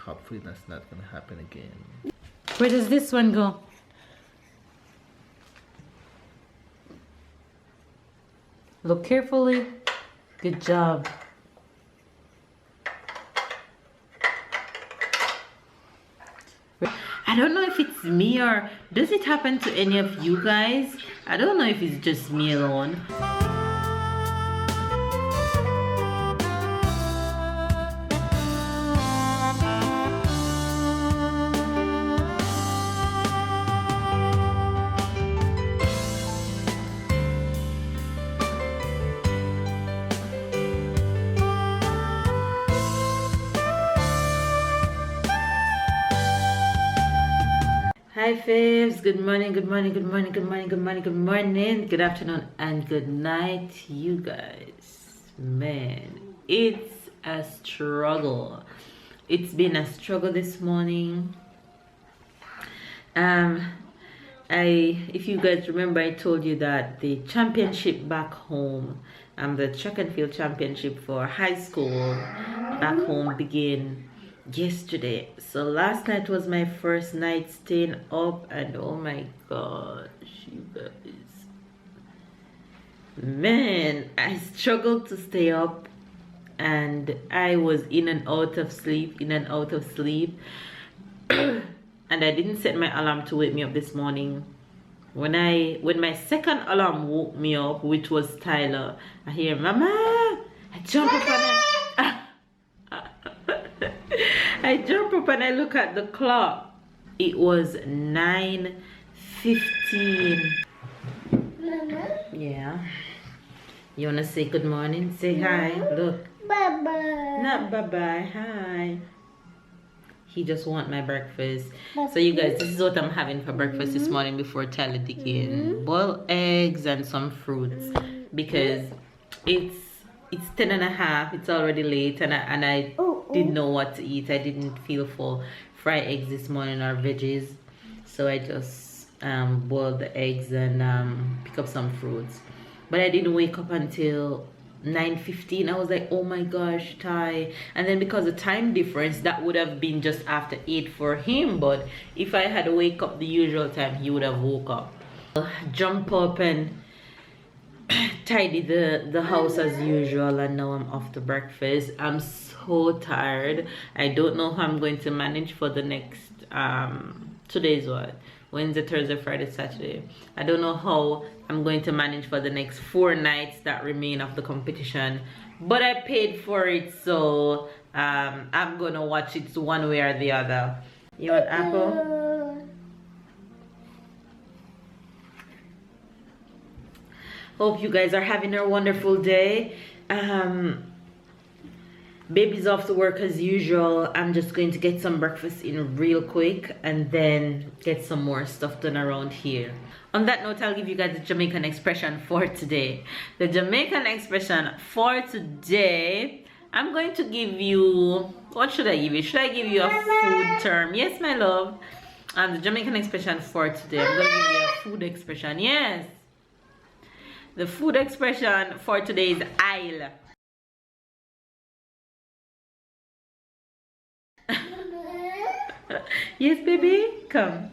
hopefully that's not gonna happen again. Where does this one go? Look carefully. Good job. I don't know if it's me or does it happen to any of you guys? I don't know if it's just me alone. Hi faves, good morning, good morning, good morning, good morning, good morning, good morning, good afternoon and good night you guys. Man, it's a struggle. It's been a struggle this morning. If you guys remember, I told you that the championship back home, the track and field championship for high school back home began yesterday. So last night was my first night staying up, and oh my gosh, you guys, man, I struggled to stay up, and I was in and out of sleep, and I didn't set my alarm to wake me up this morning. When my second alarm woke me up, which was Tyler, I hear Mama, I jump up I jump up and I look at the clock. It was 9:15. Mama? Yeah. You wanna say good morning? Say hi. Look. Bye-bye. Not bye-bye. Hi. He just want my breakfast. So you guys, this is what I'm having for breakfast this morning before Tyler dig in. Boiled eggs and some fruits, because it's 10:30. It's already late, and I didn't know what to eat. I didn't feel for fried eggs this morning or veggies, so I just boiled the eggs and pick up some fruits. But I didn't wake up until 9:15. I was like, oh my gosh, Ty. And then because of time difference, that would have been just after 8 for him. But if I had wake up the usual time, he would have woke up. Jump up and tidy the house as usual, and now I'm off to breakfast. I'm so tired. I don't know how I'm going to manage for the next today's what, Wednesday, Thursday, Friday, Saturday. I don't know how I'm going to manage for the next 4 nights that remain of the competition, but I paid for it, so I'm gonna watch it one way or the other. You want apple? Hope you guys are having a wonderful day. Baby's off to work as usual. I'm just going to get some breakfast in real quick and then get some more stuff done around here. On that note, I'll give you guys the Jamaican expression for today. The Jamaican expression for today, I'm going to give you, what should I give you? Should I give you a food term? Yes, my love. The Jamaican expression for today, I'm going to give you a food expression. Yes. The food expression for today is aisle. Yes, baby, come.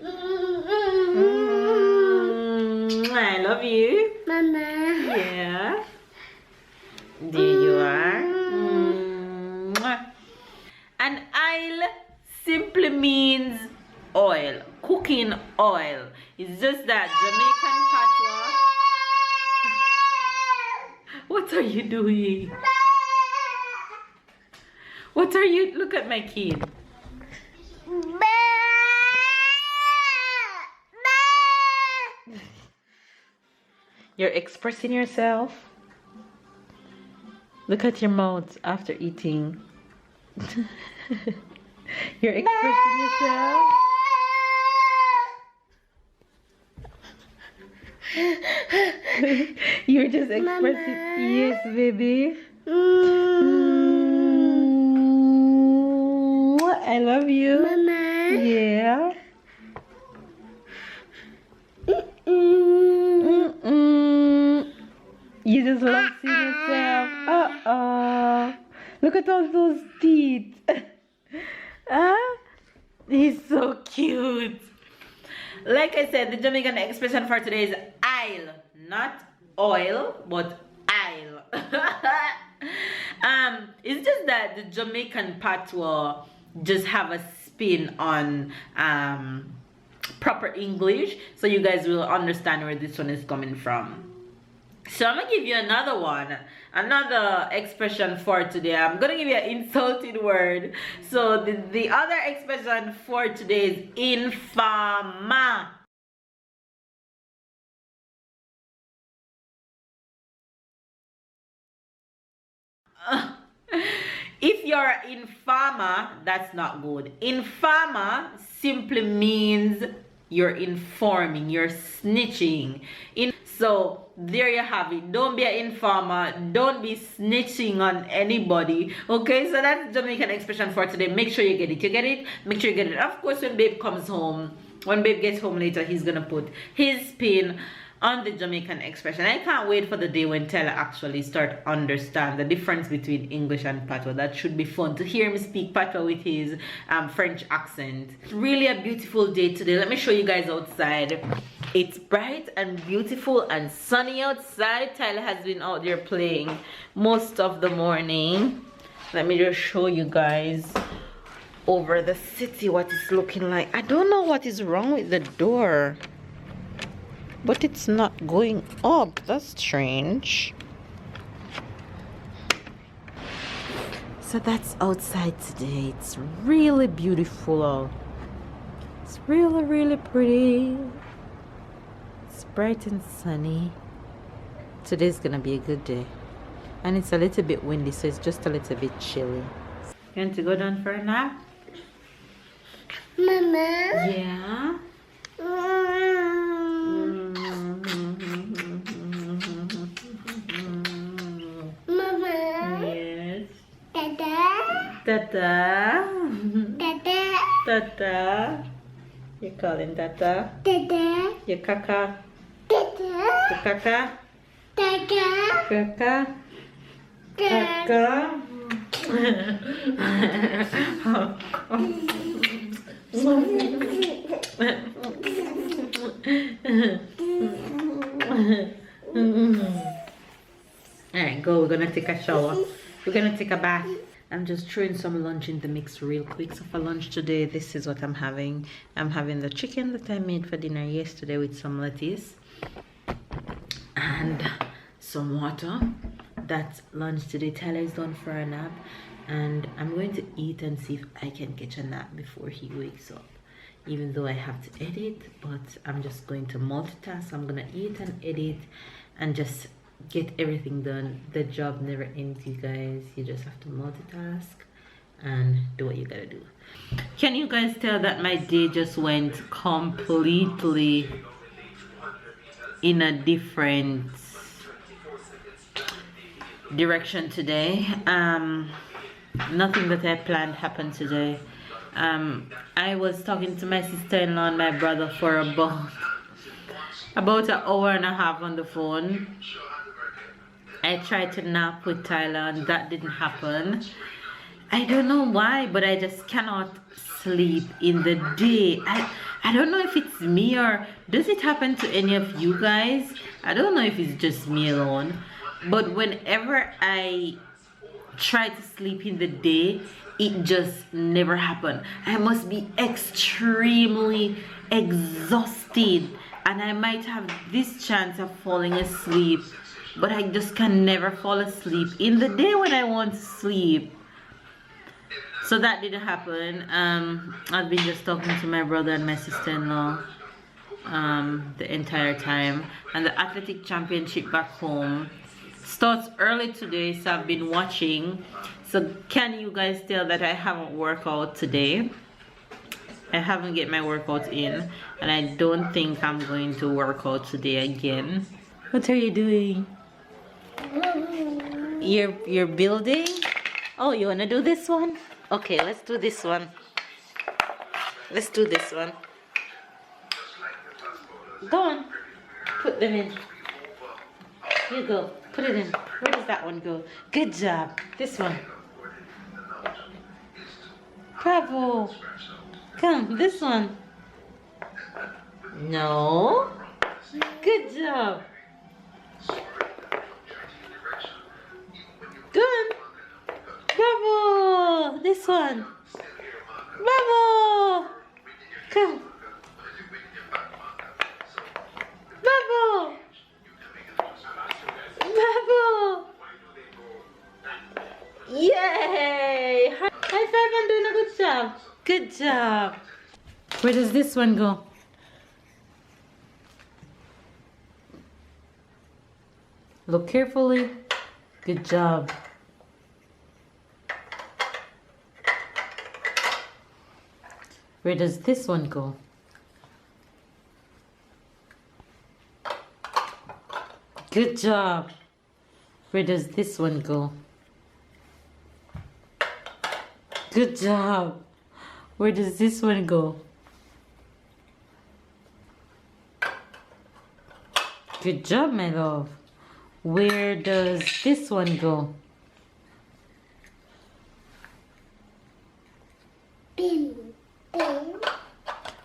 I love you, Mama. Yeah, there you are. And aisle simply means oil, cooking oil. It's just that Jamaican patois. What are you doing? What are you? Look at my kid. You're expressing yourself. Look at your mouth after eating. You're expressing yourself. You're just expressing. Mama. Yes, baby. I love you. Mama. Yeah. You just love seeing yourself. Look at all those teeth. Ah. He's so cute. Like I said, the Jamaican expression for today is aisle, not oil, but aisle. It's just that the Jamaican patois just have a spin on proper English, so you guys will understand where this one is coming from. So I'm gonna give you another one, another expression for today. I'm gonna give you an insulting word. So the other expression for today is infama. If you're infama, that's not good. Infama simply means you're informing, you're snitching. So there you have it. Don't be an informer. Don't be snitching on anybody. Okay, so that's the Jamaican expression for today. Make sure you get it. You get it? Make sure you get it. Of course, when babe comes home, when babe gets home later, he's gonna put his spin on the Jamaican expression. I can't wait for the day when Tyler actually start understand the difference between English and patois. That should be fun to hear him speak patois with his French accent. Really a beautiful day today. Let me show you guys outside. It's bright and beautiful and sunny outside. Tyler has been out there playing most of the morning. Let me just show you guys over the city what it's looking like. I don't know what is wrong with the door, but it's not going up. That's strange. So that's outside today. It's really beautiful. It's really, really pretty. It's bright and sunny. Today's gonna be a good day. And it's a little bit windy, so it's just a little bit chilly. You want to go down for a nap? Mama? Yeah? Mama? Yes. Dada? Tata. Dada? Tata. You're calling Tata. Dada? Your kaka. Dada? Your kaka. Dada? Kaka. Kaka. Alright, go. We're gonna take a shower. We're gonna take a bath. I'm just throwing some lunch in the mix real quick. So for lunch today, this is what I'm having. I'm having the chicken that I made for dinner yesterday with some lettuce and some water. That's lunch today. Tyler is done for a nap, and I'm going to eat and see if I can catch a nap before he wakes up, even though I have to edit. But I'm just going to multitask. I'm gonna eat and edit and just get everything done. The job never ends, you guys. You just have to multitask and do what you gotta do. Can you guys tell that my day just went completely in a different direction today? Nothing that I planned happened today. I was talking to my sister-in-law and my brother for about an hour and a half on the phone. I tried to nap with Tyler and that didn't happen. I don't know why, but I just cannot sleep in the day. I don't know if it's me, or does it happen to any of you guys? I don't know if it's just me alone, but whenever I try to sleep in the day, it just never happens. I must be extremely exhausted, and I might have this chance of falling asleep, but I just can never fall asleep in the day when I want to sleep. So that didn't happen. I've been just talking to my brother and my sister-in-law the entire time, and the athletic championship back home starts early today, so I've been watching. So can you guys tell that I haven't worked out today? I haven't get my workout in, and I don't think I'm going to work out today again. What are you doing? You're building? Oh, you wanna do this one? Okay, let's do this one. Let's do this one. Go on. Put them in. You go. Put it in. Where does that one go? Good job. This one. Bravo. Come, this one. No. Good job. Good. Bravo. This one. Bravo. Come. Bravo. Bravo. Yay. High five and doing a good job. Good job. Where does this one go? Look carefully. Good job. Where does this one go? Good job. Where does this one go? Good job. Where does this one go? Good job, my love. Where does this one go?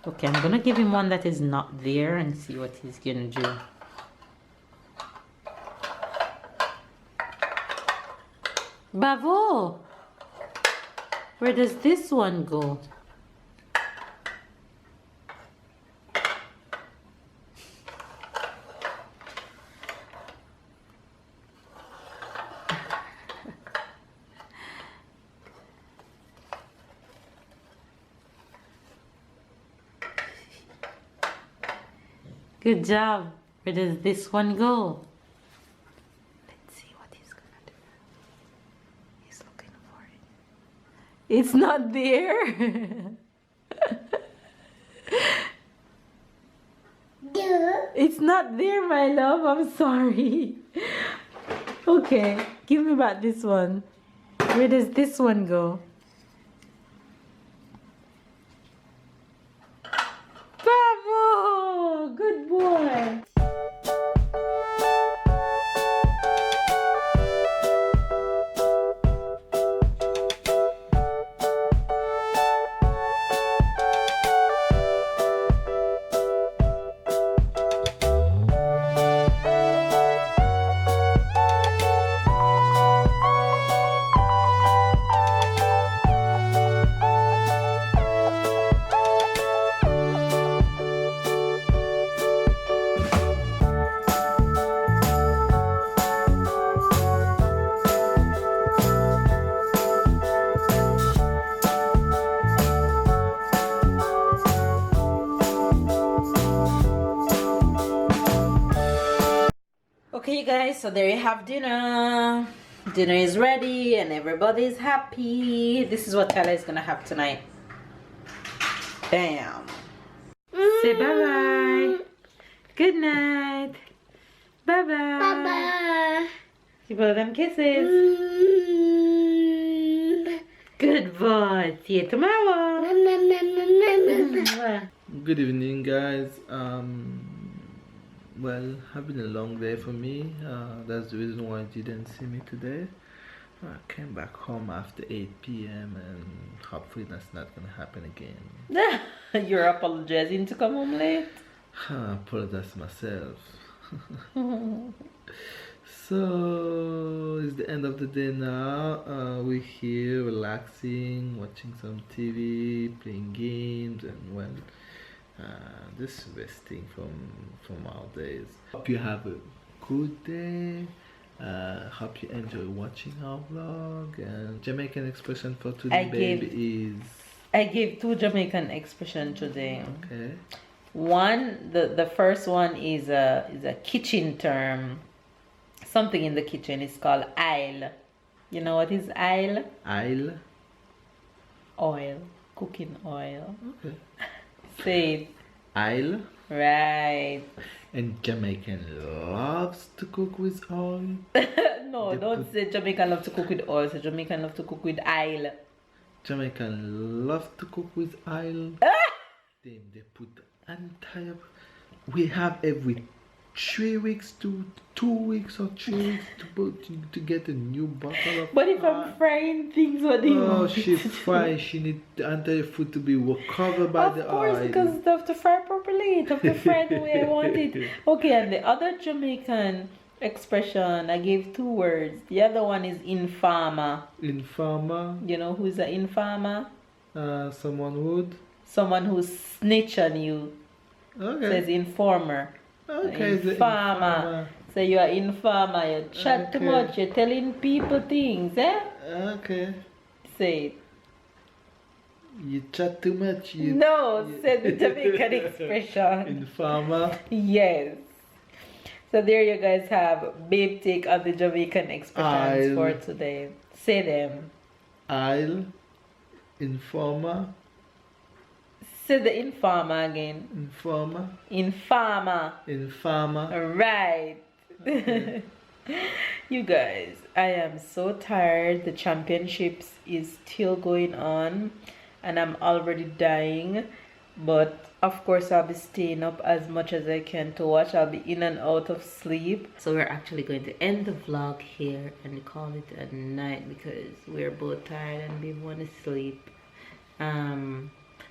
Okay, I'm gonna give him one that is not there and see what he's gonna do. Bravo! Where does this one go? Good job. Where does this one go? Let's see what he's gonna do. He's looking for it. It's not there. It's not there, my love. I'm sorry. Okay, give me back this one. Where does this one go? Bravo! Good boy. Okay, guys, so there you have dinner. Dinner is ready and everybody's happy. This is what Tyler is gonna have tonight. Bam. Say bye-bye. Good night. Bye-bye. Bye-bye. Give all them kisses. Good boy. See you tomorrow. Good evening, guys. Well, having a long day for me. That's the reason why you didn't see me today. I came back home after 8 p.m. and hopefully that's not gonna happen again. You're apologizing to come home late? I apologize myself. So it's the end of the day now. We're here relaxing, watching some TV, playing games, and well, just resting from our days. Hope you have a good day. Hope you enjoy watching our vlog. And Jamaican expression for today, is. I gave 2 Jamaican expression today. Okay. One, the first one is a kitchen term. Something in the kitchen is called aisle. You know what is aisle? Aisle. Oil, cooking oil. Okay. Say it. Aisle. Right. And Jamaican loves to cook with oil. No, don't say Jamaican love to cook with oil. Say Jamaican love to cook with aisle. Jamaican love to cook with aisle. Then they put entire. We have every 3 weeks to 2 weeks or 3 weeks to get a new bottle of. But if I'm frying things, what do you Oh, want? she fry. She need the entire food to be covered by the Of course, oil. because it have to fry properly. It have to fry the way I want it. Okay, and the other Jamaican expression, I gave 2 words. The other one is informer. Informer. You know who's an informer? Someone would. Someone who snitch on you. Okay. Says informer. Okay. The Informer. So you are informer. You chat too Okay. much. You're telling people things, eh? Okay. Say it. You chat too much. No, say the Jamaican expression. Informer. Yes. So there you guys have babe take on the Jamaican expressions for today. Say them. I'll. Informer. Say the informer again. Informer. Informer. Informer. Right. Okay. You guys, I am so tired. The championships is still going on and I'm already dying. But of course I'll be staying up as much as I can to watch. I'll be in and out of sleep. So we're actually going to end the vlog here and call it a night because we're both tired and we want to sleep.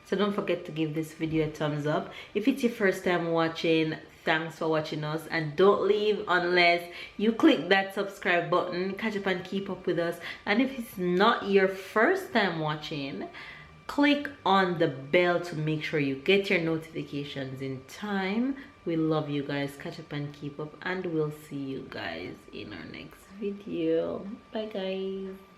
So don't forget to give this video a thumbs up. If it's your first time watching, thanks for watching us, and don't leave unless you click that subscribe button. Catch up and keep up with us. And if it's not your first time watching, click on the bell to make sure you get your notifications in time. We love you guys. Catch up and keep up, and we'll see you guys in our next video. Bye guys.